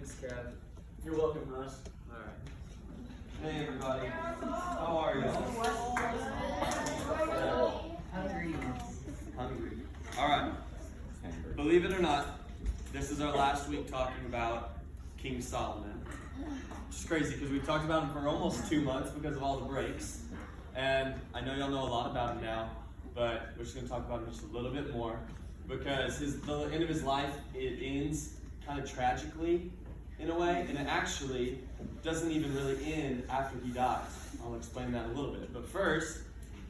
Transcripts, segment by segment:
Thanks, Kev. You're welcome, Russ. All right. Hey, everybody. How are you? Hungry. Hungry. All right. Believe it or not, this is our last week talking about King Solomon. It's crazy because we've talked about him for almost 2 months because of all the breaks. And I know y'all know a lot about him now, but we're just going to talk about him just a little bit more because the end of his life, it ends kind of tragically in a way, and it actually doesn't even really end after he dies. I'll explain that in a little bit. But first,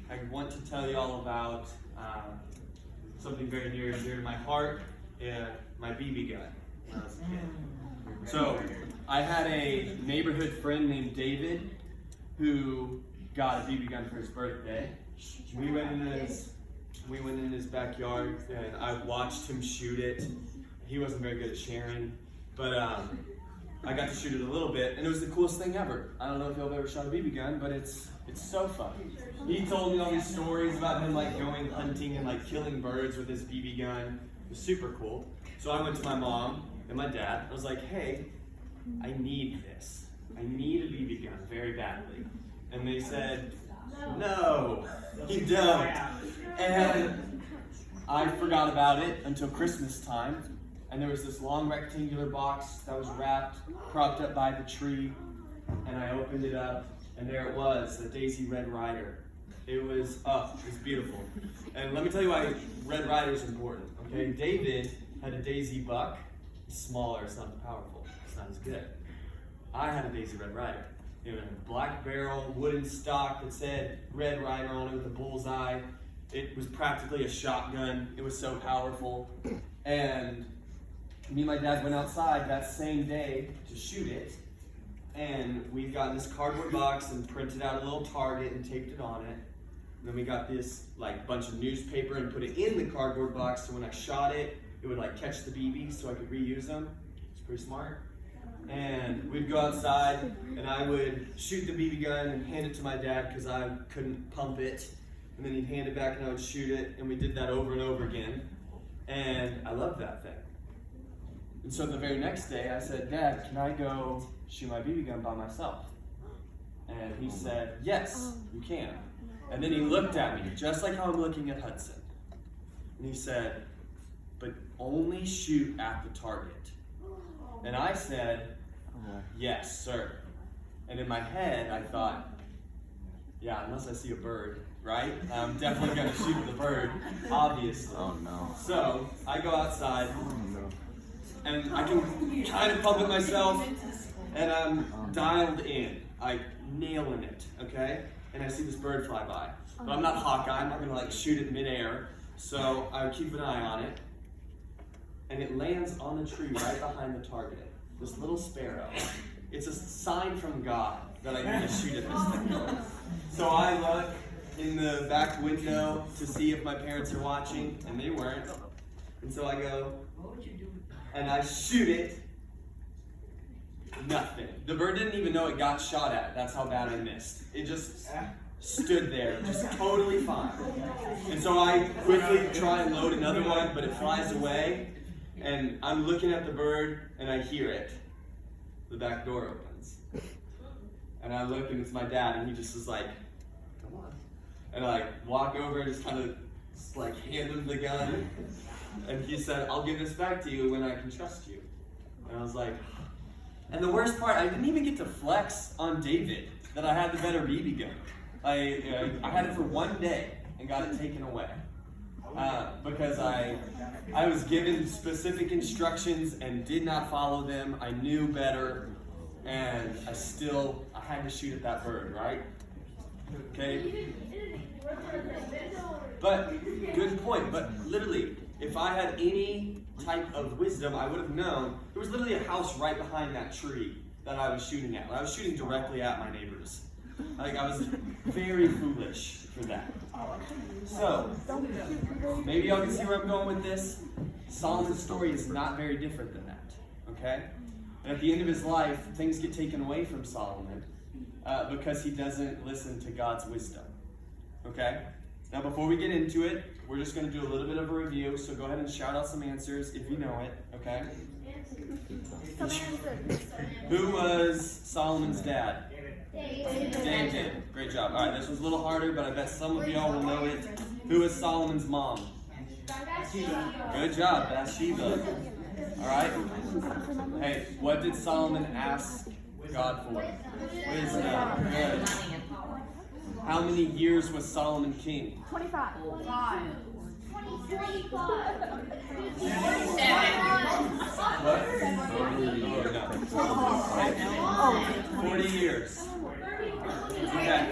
I want to tell you all about something very near and dear to my heart, my BB gun when I was a kid. So, I had a neighborhood friend named David who got a BB gun for his birthday. We went in his backyard and I watched him shoot it. He wasn't very good at sharing, but I got to shoot it a little bit, and it was the coolest thing ever. I don't know if y'all have ever shot a BB gun, but it's so fun. He told me all these stories about him like going hunting and like killing birds with his BB gun. It was super cool. So I went to my mom and my dad. I was like, hey, I need this. I need a BB gun very badly. And they said, no, you don't. And I forgot about it until Christmas time. And there was this long rectangular box that was wrapped, propped up by the tree. And I opened it up, and there it was, the Daisy Red Ryder. It was beautiful. And let me tell you why Red Ryder is important, okay? David had a Daisy Buck. It's smaller, it's not as powerful, it's not as good. I had a Daisy Red Ryder. It was a black barrel, wooden stock that said Red Ryder on it with a bullseye. It was practically a shotgun. It was so powerful. And me and my dad went outside that same day to shoot it. And we got this cardboard box and printed out a little target and taped it on it. And then we got this like bunch of newspaper and put it in the cardboard box, so when I shot it, it would like catch the BBs so I could reuse them. It's pretty smart. And we'd go outside and I would shoot the BB gun and hand it to my dad because I couldn't pump it. And then he'd hand it back and I would shoot it, and we did that over and over again. And I loved that thing. And so the very next day I said, Dad, can I go shoot my BB gun by myself? And he said, yes, you can. And then he looked at me, just like how I'm looking at Hudson. And he said, but only shoot at the target. And I said, yes, sir. And in my head, I thought, yeah, unless I see a bird, right? I'm definitely going to shoot at the bird, obviously. Oh, no. So I go outside, Oh, no. and I can kind of pump it myself, and I'm dialed in, like nailing it, okay? And I see this bird fly by. But I'm not Hawkeye, I'm not going to like shoot it midair, so I keep an eye on it. And it lands on the tree right behind the target. This little sparrow. It's a sign from God that I need to shoot at this thing. So I look in the back window to see if my parents are watching, and they weren't. And so I go, and I shoot it. Nothing. The bird didn't even know it got shot at. That's how bad I missed. It just stood there, just totally fine. And so I quickly try and load another one, but it flies away. And I'm looking at the bird, and I hear it. The back door opens. And I look, and it's my dad, and he just is like, come on. And I walk over and just kind of like hand him the gun. And he said, I'll give this back to you when I can trust you. And I was like, and the worst part, I didn't even get to flex on David that I had the better BB gun. I had it for one day and got it taken away. Because I was given specific instructions and did not follow them. I knew better, and I had to shoot at that bird, right? Okay? But, good point, but literally, if I had any type of wisdom, I would have known there was literally a house right behind that tree that I was shooting at. I was shooting directly at my neighbors. Like, I was very foolish for that. So, maybe y'all can see where I'm going with this. Solomon's story is not very different than that, okay? And at the end of his life, things get taken away from Solomon because he doesn't listen to God's wisdom, okay? Now, before we get into it, we're just going to do a little bit of a review, so go ahead and shout out some answers if you know it, okay? Who was Solomon's dad? David. Great job. All right, this was a little harder, but I bet some of y'all will know it. Who was Solomon's mom? Good job, Bathsheba. All right. Hey, what did Solomon ask God for? Wisdom. Good. How many years was Solomon king? 25. 40 years. Okay.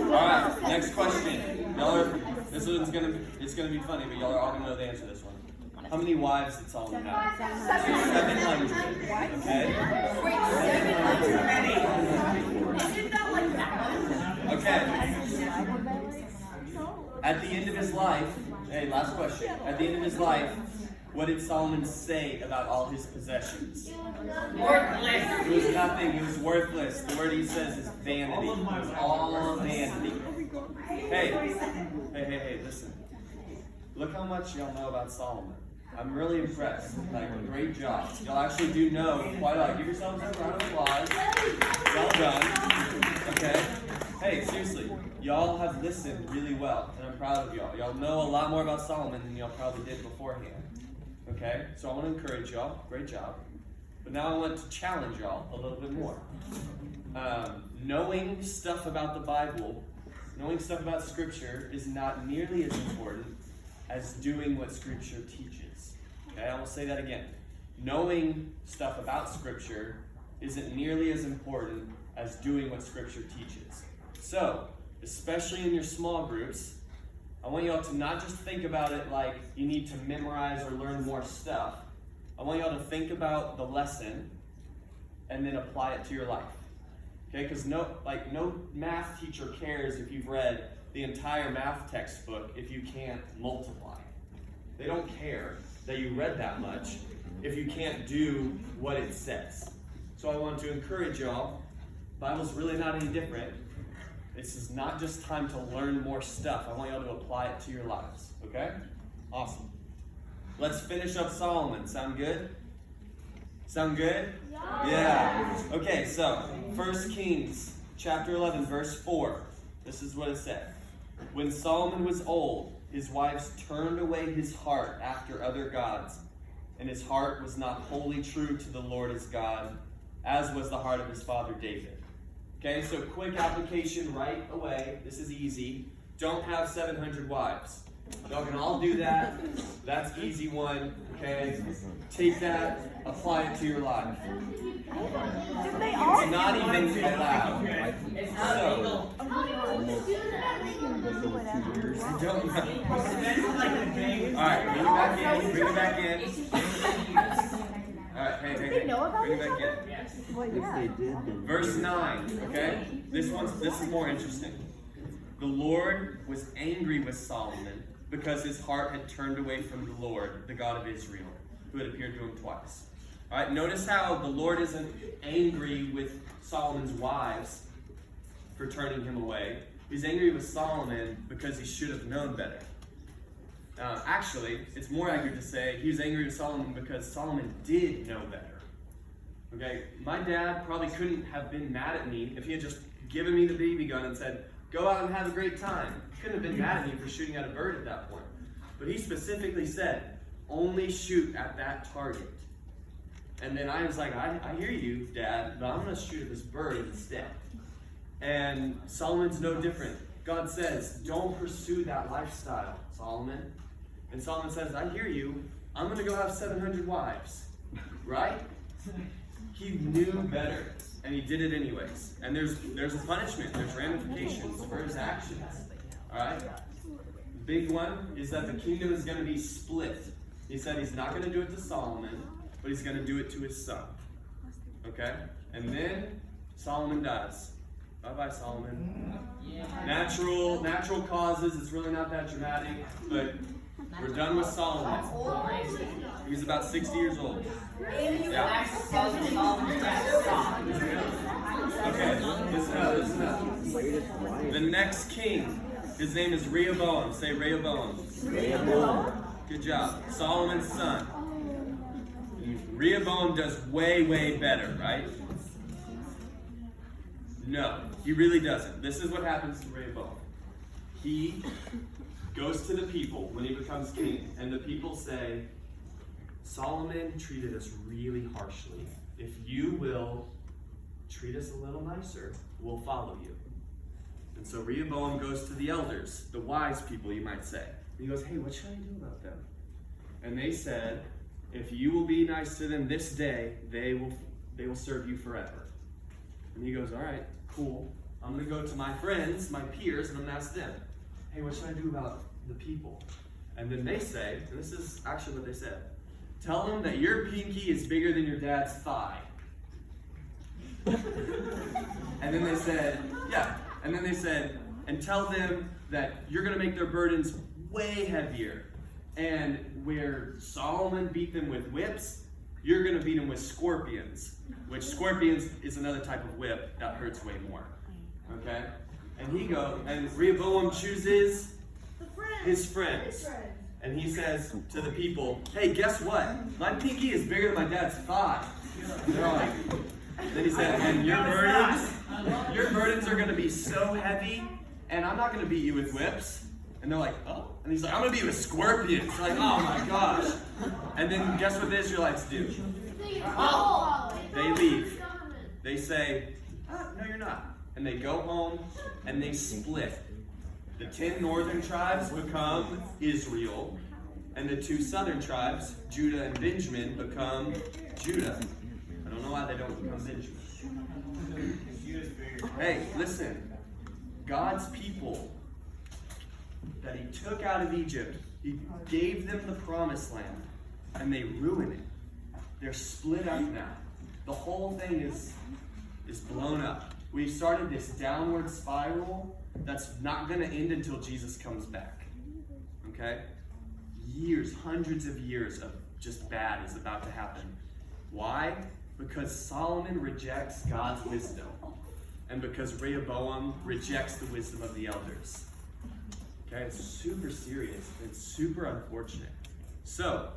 All right. Next question. Y'all are. This one's it's gonna be funny, but y'all are all gonna know the answer to this one. How many wives did Solomon have? 700. Okay. At the end of his life, hey, last question. At the end of his life, what did Solomon say about all his possessions? Worthless. It was nothing. It was worthless. The word he says is vanity. It was all vanity. Hey, listen. Look how much y'all know about Solomon. I'm really impressed. Like, great job. Y'all actually do know quite a lot. Give yourselves a round of applause. Well done. Okay? Hey, seriously. Y'all have listened really well, and I'm proud of y'all. Y'all know a lot more about Solomon than y'all probably did beforehand. Okay? So I want to encourage y'all. Great job. But now I want to challenge y'all a little bit more. Knowing stuff about the Bible, knowing stuff about Scripture is not nearly as important as doing what Scripture teaches. Okay, I will say that again. Knowing stuff about Scripture isn't nearly as important as doing what Scripture teaches. So, especially in your small groups, I want y'all to not just think about it like you need to memorize or learn more stuff. I want y'all to think about the lesson and then apply it to your life. Okay, because no math teacher cares if you've read the entire math textbook if you can't multiply. They don't care that you read that much if you can't do what it says. So I want to encourage y'all, the Bible's really not any different. This is not just time to learn more stuff. I want y'all to apply it to your lives. Okay? Awesome. Let's finish up Solomon. Sound good? Sound good? Yeah. Okay, so 1 Kings chapter 11, verse 4. This is what it said. When Solomon was old, his wives turned away his heart after other gods, and his heart was not wholly true to the Lord his God, as was the heart of his father David. Okay, so quick application right away. This is easy. Don't have 700 wives. Y'all can all do that. That's easy one. Okay, take that, apply it to your life. It's not even allowed. So, don't. All right, bring it back in. All right, hey, bring it back in. Verse 9. Okay, this is more interesting. The Lord was angry with Solomon because his heart had turned away from the Lord, the God of Israel, who had appeared to him twice. All right, notice how the Lord isn't angry with Solomon's wives for turning him away. He's angry with Solomon because he should have known better. Actually, it's more accurate to say he was angry with Solomon because Solomon did know better. Okay, my dad probably couldn't have been mad at me if he had just given me the BB gun and said, go out and have a great time. He couldn't have been mad at me for shooting at a bird at that point. But he specifically said, only shoot at that target. And then I was like, I hear you, Dad, but I'm going to shoot at this bird instead. And Solomon's no different. God says, don't pursue that lifestyle, Solomon. And Solomon says, I hear you. I'm going to go have 700 wives. Right? He knew better. And he did it anyways. And there's a punishment. There's ramifications for his actions. Alright? Big one is that the kingdom is going to be split. He said he's not going to do it to Solomon, but he's going to do it to his son. Okay? And then Solomon dies. Bye-bye, Solomon. Natural causes. It's really not that dramatic, but we're done with Solomon. He was about 60 years old. Yeah. Okay, listen up. The next king, his name is Rehoboam. Say Rehoboam. Good job. Solomon's son. Rehoboam does way, way better, right? No, he really doesn't. This is what happens to Rehoboam. He goes to the people when he becomes king, and the people say, Solomon treated us really harshly. If you will treat us a little nicer, we'll follow you. And so Rehoboam goes to the elders, the wise people, you might say. And he goes, hey, what should I do about them? And they said, if you will be nice to them this day, they will serve you forever. And he goes, all right, cool. I'm going to go to my friends, my peers, and I'm going to ask them, hey, what should I do about the people? And then they say, and this is actually what they said, tell them that your pinky is bigger than your dad's thigh. And then they said, yeah. And then they said, and tell them that you're going to make their burdens way heavier. And where Solomon beat them with whips, you're going to beat them with scorpions. Which scorpions is another type of whip that hurts way more. Okay? And Rehoboam chooses his friends. And he says to the people, hey, guess what? My pinky is bigger than my dad's thigh. And they're all like, then he said, and your burdens are going to be so heavy, and I'm not going to beat you with whips. And they're like, oh. And he's like, I'm going to beat you with scorpions. Like, oh my gosh. And then guess what the Israelites do? They leave. They say, no, you're not. And they go home, and they split. The 10 northern tribes become Israel, and the 2 southern tribes, Judah and Benjamin, become Judah. I don't know why they don't become Benjamin. Hey, listen. God's people that he took out of Egypt, he gave them the promised land, and they ruin it. They're split up now. The whole thing is blown up. We've started this downward spiral that's not going to end until Jesus comes back. Okay? Years, hundreds of years of just bad is about to happen. Why? Because Solomon rejects God's wisdom. And because Rehoboam rejects the wisdom of the elders. Okay? It's super serious. It's super unfortunate. So,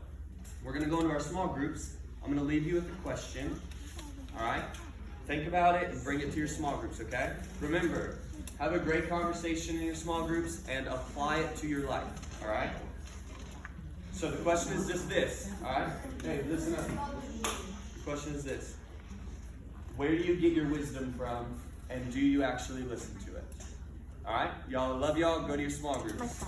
we're going to go into our small groups. I'm going to leave you with a question. All right? Think about it and bring it to your small groups, okay? Remember, have a great conversation in your small groups and apply it to your life, all right? So the question is just this, all right? Hey, listen up. The question is this. Where do you get your wisdom from, and do you actually listen to it? All right? Y'all, I love y'all. Go to your small groups.